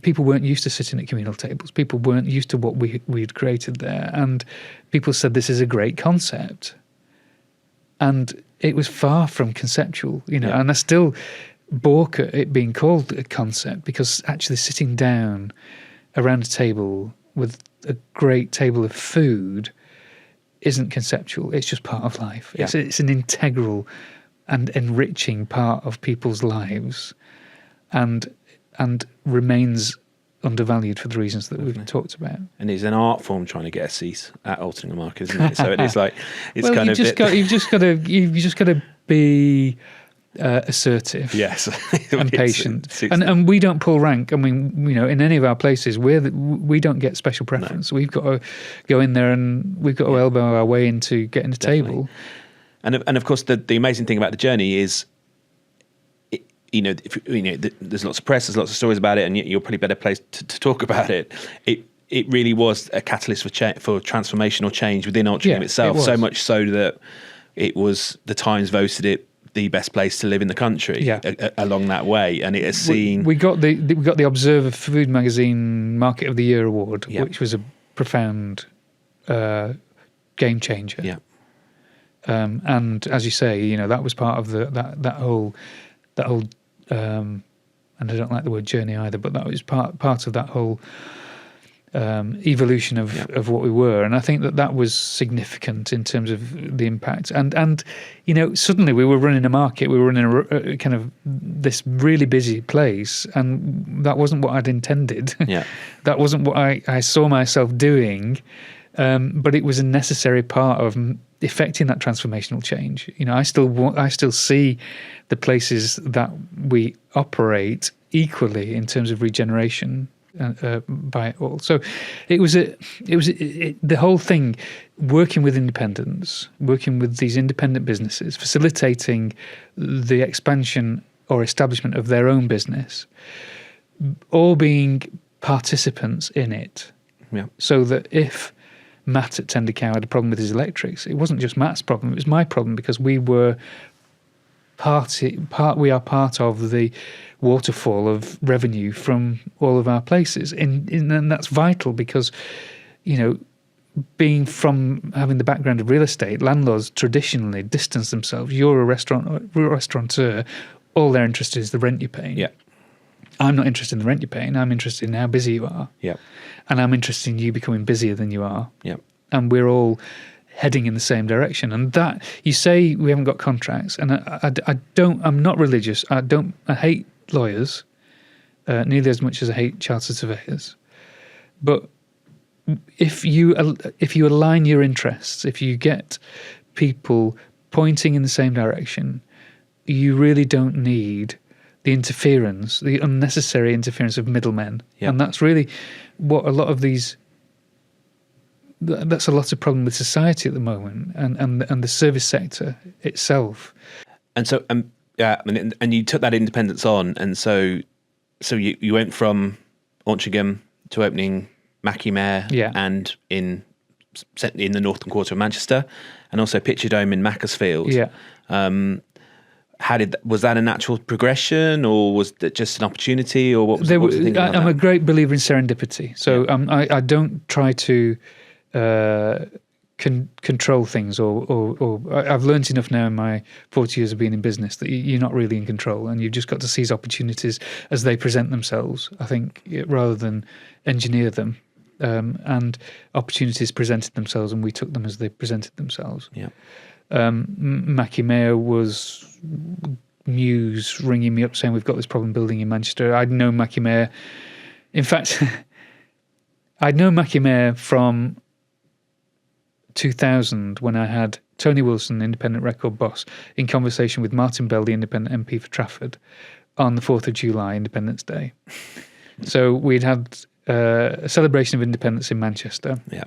people weren't used to sitting at communal tables. People weren't used to what we'd created there, and people said this is a great concept, and it was far from conceptual, and I still balk at it being called a concept, because actually sitting down around a table with a great table of food isn't conceptual. It's just part of life. Yeah. It's an integral and enriching part of people's lives, and remains undervalued for the reasons that we've talked about. And it's an art form trying to get a seat at Altrincham Market, isn't it? So it is like you've just got to be assertive, yes, and patient, and we don't pull rank. I mean, in any of our places, we don't get special preference. No. We've got to go in there, and we've got to elbow our way into getting a table. And of course, the amazing thing about the journey is, there's lots of press, there's lots of stories about it, and you're probably better placed to talk about it. It really was a catalyst for transformational change within Altrincham itself. So much so that the Times voted it the best place to live in the country along that way, and it has seen. We got the Observer Food Magazine Market of the Year award, which was a profound game changer. Yeah. And as you say, that was part of that whole. And I don't like the word journey either, but that was part of that whole evolution of what we were. And I think that was significant in terms of the impact. And suddenly we were running a market, we were running a kind of this really busy place, and that wasn't what I'd intended. Yeah. That wasn't what I saw myself doing, but it was a necessary part of effecting that transformational change. I still see the places that we operate equally in terms of regeneration by it all. So it was the whole thing, working with independents, working with these independent businesses, facilitating the expansion or establishment of their own business, all being participants in it. Yeah. So that if Matt at Tendercow had a problem with his electrics, it wasn't just Matt's problem, it was my problem, because we were we are part of the waterfall of revenue from all of our places, and that's vital, because being from having the background of real estate, landlords traditionally distance themselves. You're a restaurateur, all they're interested is the rent you're paying. Yeah. I'm not interested in the rent you're paying, I'm interested in how busy you are. Yeah. And I'm interested in you becoming busier than you are. Yeah. And we're all heading in the same direction. And that, you say we haven't got contracts, and I'm not religious. I hate lawyers, nearly as much as I hate chartered surveyors. But if you align your interests, if you get people pointing in the same direction, you really don't need the interference, the unnecessary interference of middlemen. Yeah. And that's really what a lot of these. That's a lot of problem with society at the moment, and the service sector itself. And so, and you took that independence on, and so you went from Altrincham to opening Mackey-Mare, Yeah. and in the northern quarter of Manchester, and also Picture Dome in Macclesfield. Yeah. Was that a natural progression, or was it just an opportunity, or what was the thinking about I'm that? a great believer in serendipity, so I don't try to control things, or I've learned enough now in my 40 years of being in business that you're not really in control, and you've just got to seize opportunities as they present themselves, I think, rather than engineer them. And opportunities presented themselves, and we took them as they presented themselves. Yeah. Mackey-Mare was Muse ringing me up saying, we've got this problem building in Manchester. I'd known Mackey-Mare. In fact, I'd known Mackey-Mare from 2000, when I had Tony Wilson, independent record boss, in conversation with Martin Bell, the independent MP for Trafford, on the 4th of July, Independence Day. So we'd had a celebration of independence in Manchester. Yeah.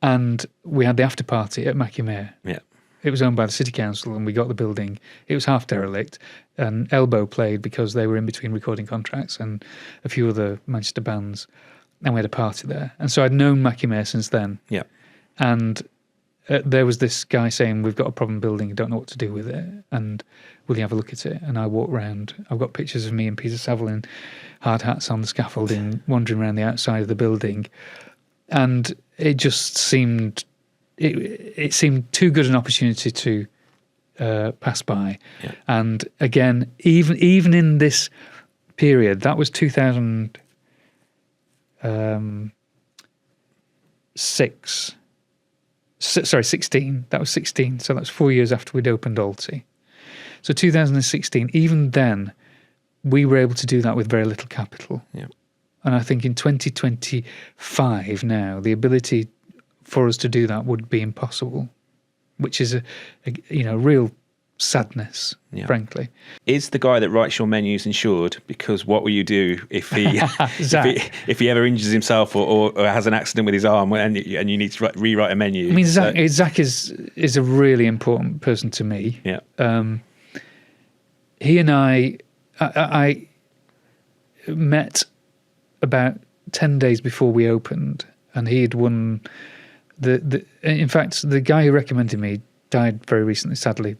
And we had the after party at Mackey-Mare. Yeah. It was owned by the city council, and we got the building. It was half derelict, and Elbow played because they were in between recording contracts, and a few other Manchester bands, and we had a party there. And so I'd known Mackey-Mare since then. Yeah. And there was this guy saying, we've got a problem building, don't know what to do with it, and will you have a look at it? And I walked round. I've got pictures of me and Peter Saville in hard hats on the scaffolding, wandering around the outside of the building. And it just seemed, it seemed too good an opportunity to pass by. Yeah. And again, even in this period, that was 16. That was 16. So that's 4 years after we'd opened Alty. So 2016, even then, we were able to do that with very little capital. Yeah. And I think in 2025 now, the ability for us to do that would be impossible, which is a real sadness, frankly. Is the guy that writes your menus insured? Because what will you do if he if he ever injures himself or has an accident with his arm and you need to rewrite a menu? I mean, Zach is a really important person to me. Yeah. He and I met about 10 days before we opened, and he had won in fact, the guy who recommended me died very recently, sadly.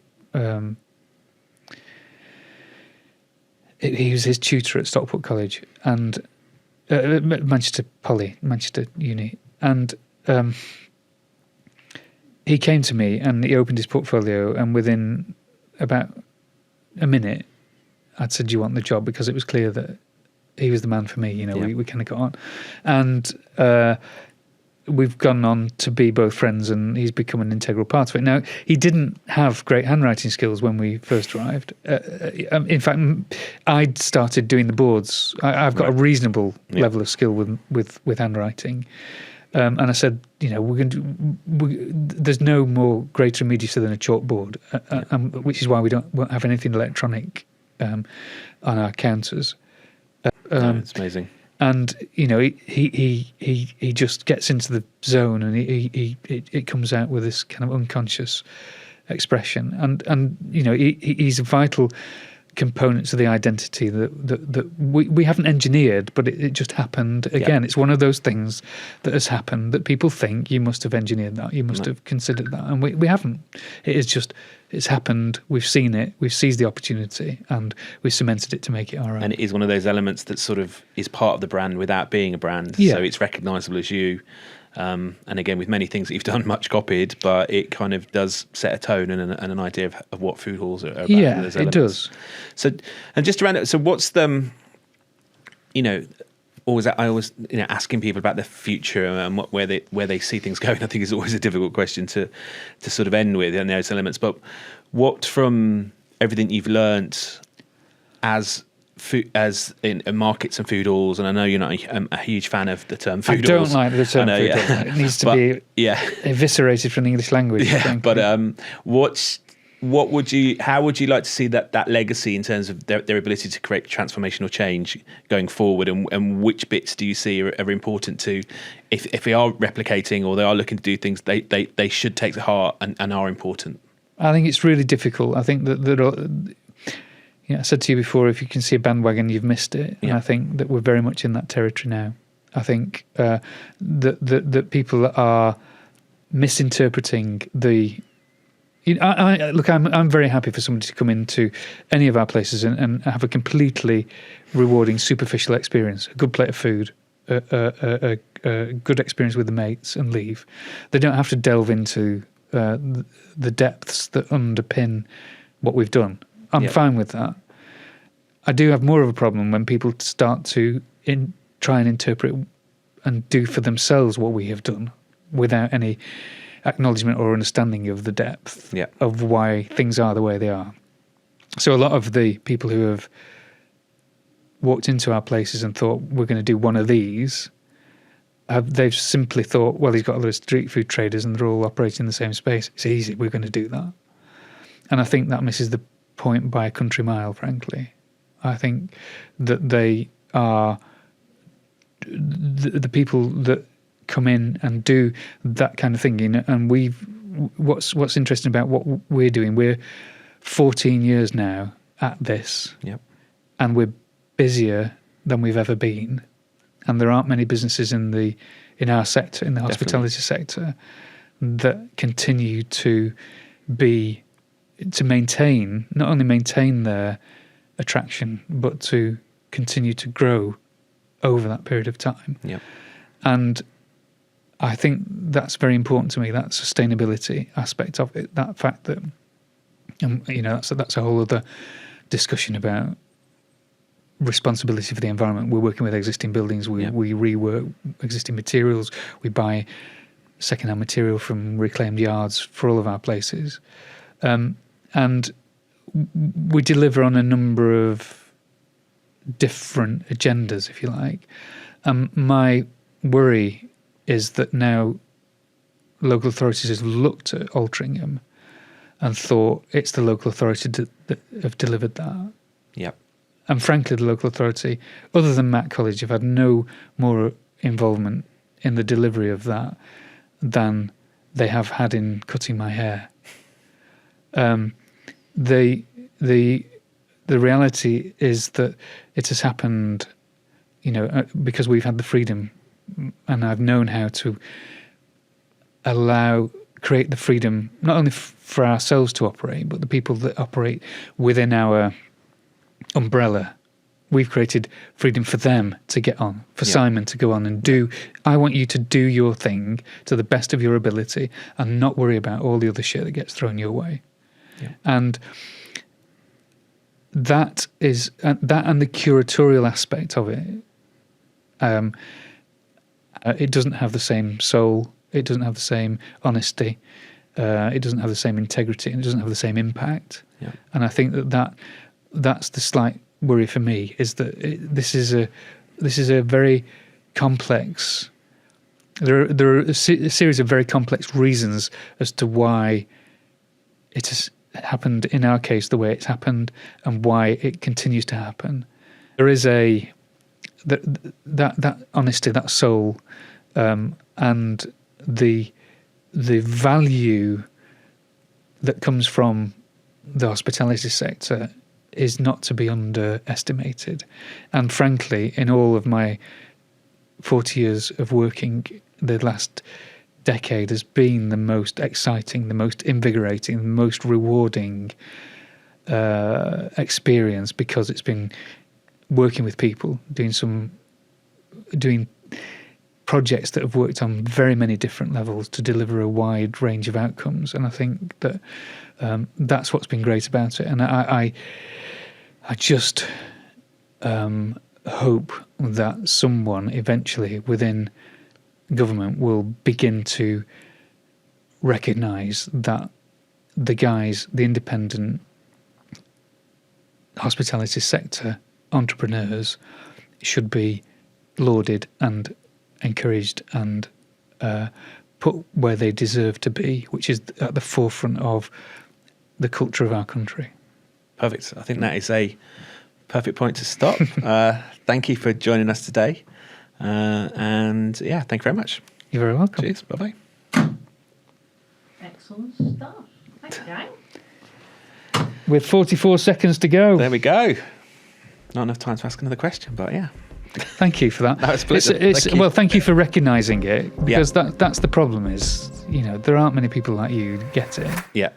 He was his tutor at Stockport College and Manchester Uni, and he came to me and he opened his portfolio, and within about a minute I'd said, do you want the job? Because it was clear that he was the man for me. You know, Yeah. we kind of got on, and we've gone on to be both friends, and he's become an integral part of it. Now, he didn't have great handwriting skills when we first arrived. In fact, I'd started doing the boards. I've got a reasonable level of skill with handwriting. And I said, you know, there's no more greater immediacy than a chalkboard, which is why won't have anything electronic on our counters. It's amazing. And you know, he just gets into the zone, and it comes out with this kind of unconscious expression, and you know, he's a vital component to the identity that we haven't engineered, but it just happened again. It's one of those things that has happened that people think you must have engineered that, you must have considered that, and we haven't. It is just, it's happened, we've seen it, we've seized the opportunity, and we've cemented it to make it our own. And it is one of those elements that sort of is part of the brand without being a brand. Yeah. So it's recognisable as you. And again, with many things that you've done, much copied, but it kind of does set a tone and an idea of what food halls are about. Yeah, it does. So, and just around it, so what's the, you know, I always you know, asking people about the future and where they see things going, I think is always a difficult question to sort of end with in those elements. But what, from everything you've learnt as in markets and food halls, and I know you're not a huge fan of the term food halls. I don't like the term food hall. It needs to be eviscerated from the English language. Yeah, but how would you like to see that legacy in terms of their ability to create transformational change going forward, and which bits do you see are important to, if they are replicating or they are looking to do things they should take to heart and are important? I think it's really difficult. I think that I said to you before, if you can see a bandwagon, you've missed it. And I think that we're very much in that territory now. I think that people are misinterpreting the. Look, I'm very happy for somebody to come into any of our places and have a completely rewarding, superficial experience, a good plate of food, a good experience with the mates, and leave. They don't have to delve into the depths that underpin what we've done. I'm fine with that. I do have more of a problem when people start to try and interpret and do for themselves what we have done without any acknowledgement or understanding of the depth of why things are the way they are. So a lot of the people who have walked into our places and thought we're going to do one of these, they've simply thought, well, he's got a lot of street food traders and they're all operating in the same space. It's easy, we're going to do that. And I think that misses the point by a country mile, frankly. I think that they are the people that come in and do that kind of thing, you know, and what's interesting about what we're doing, we're 14 years now at this, and we're busier than we've ever been, and there aren't many businesses in our sector, in the hospitality sector, that continue to maintain, not only maintain their attraction, but to continue to grow over that period of time. And I think that's very important to me, that sustainability aspect of it, that fact that, you know, that's a whole other discussion about responsibility for the environment. We're working with existing buildings, we rework existing materials, we buy second-hand material from reclaimed yards for all of our places. And we deliver on a number of different agendas, if you like. My worry is that now local authorities have looked at Altrincham and thought it's the local authority that have delivered that. And frankly, the local authority, other than Matt College, have had no more involvement in the delivery of that than they have had in cutting my hair. The reality is that it has happened, you know, because we've had the freedom, and I've known how to create the freedom not only for ourselves to operate, but the people that operate within our umbrella. We've created freedom for them to get on, for Simon to go on and do. I want you to do your thing to the best of your ability and not worry about all the other shit that gets thrown your way. And that is that, and the curatorial aspect of it. It doesn't have the same soul. It doesn't have the same honesty. It doesn't have the same integrity, and it doesn't have the same impact. Yeah. And I think that's the slight worry for me, is that this is a very complex. There are a series of very complex reasons as to why it has happened in our case the way it's happened, and why it continues to happen. There is that honesty, that soul, and the value that comes from the hospitality sector is not to be underestimated. And frankly, in all of my 40 years of working, the last decade has been the most exciting, the most invigorating, the most rewarding experience, because it's been working with people, doing projects that have worked on very many different levels to deliver a wide range of outcomes. And I think that that's what's been great about it. And I just hope that someone eventually within government will begin to recognise that the independent hospitality sector entrepreneurs should be lauded and encouraged and put where they deserve to be, which is at the forefront of the culture of our country. Perfect. I think that is a perfect point to stop. Thank you for joining us today. And yeah, thank you very much. You're very welcome. Cheers. Bye-bye. Excellent stuff. Thanks, gang. With 44 seconds to go. There we go. Not enough time to ask another question, but yeah. Thank you for that. That was pleasant. It's, Thank you. well, thank you for recognising it, because that's the problem is, there aren't many people like you who get it. Yeah.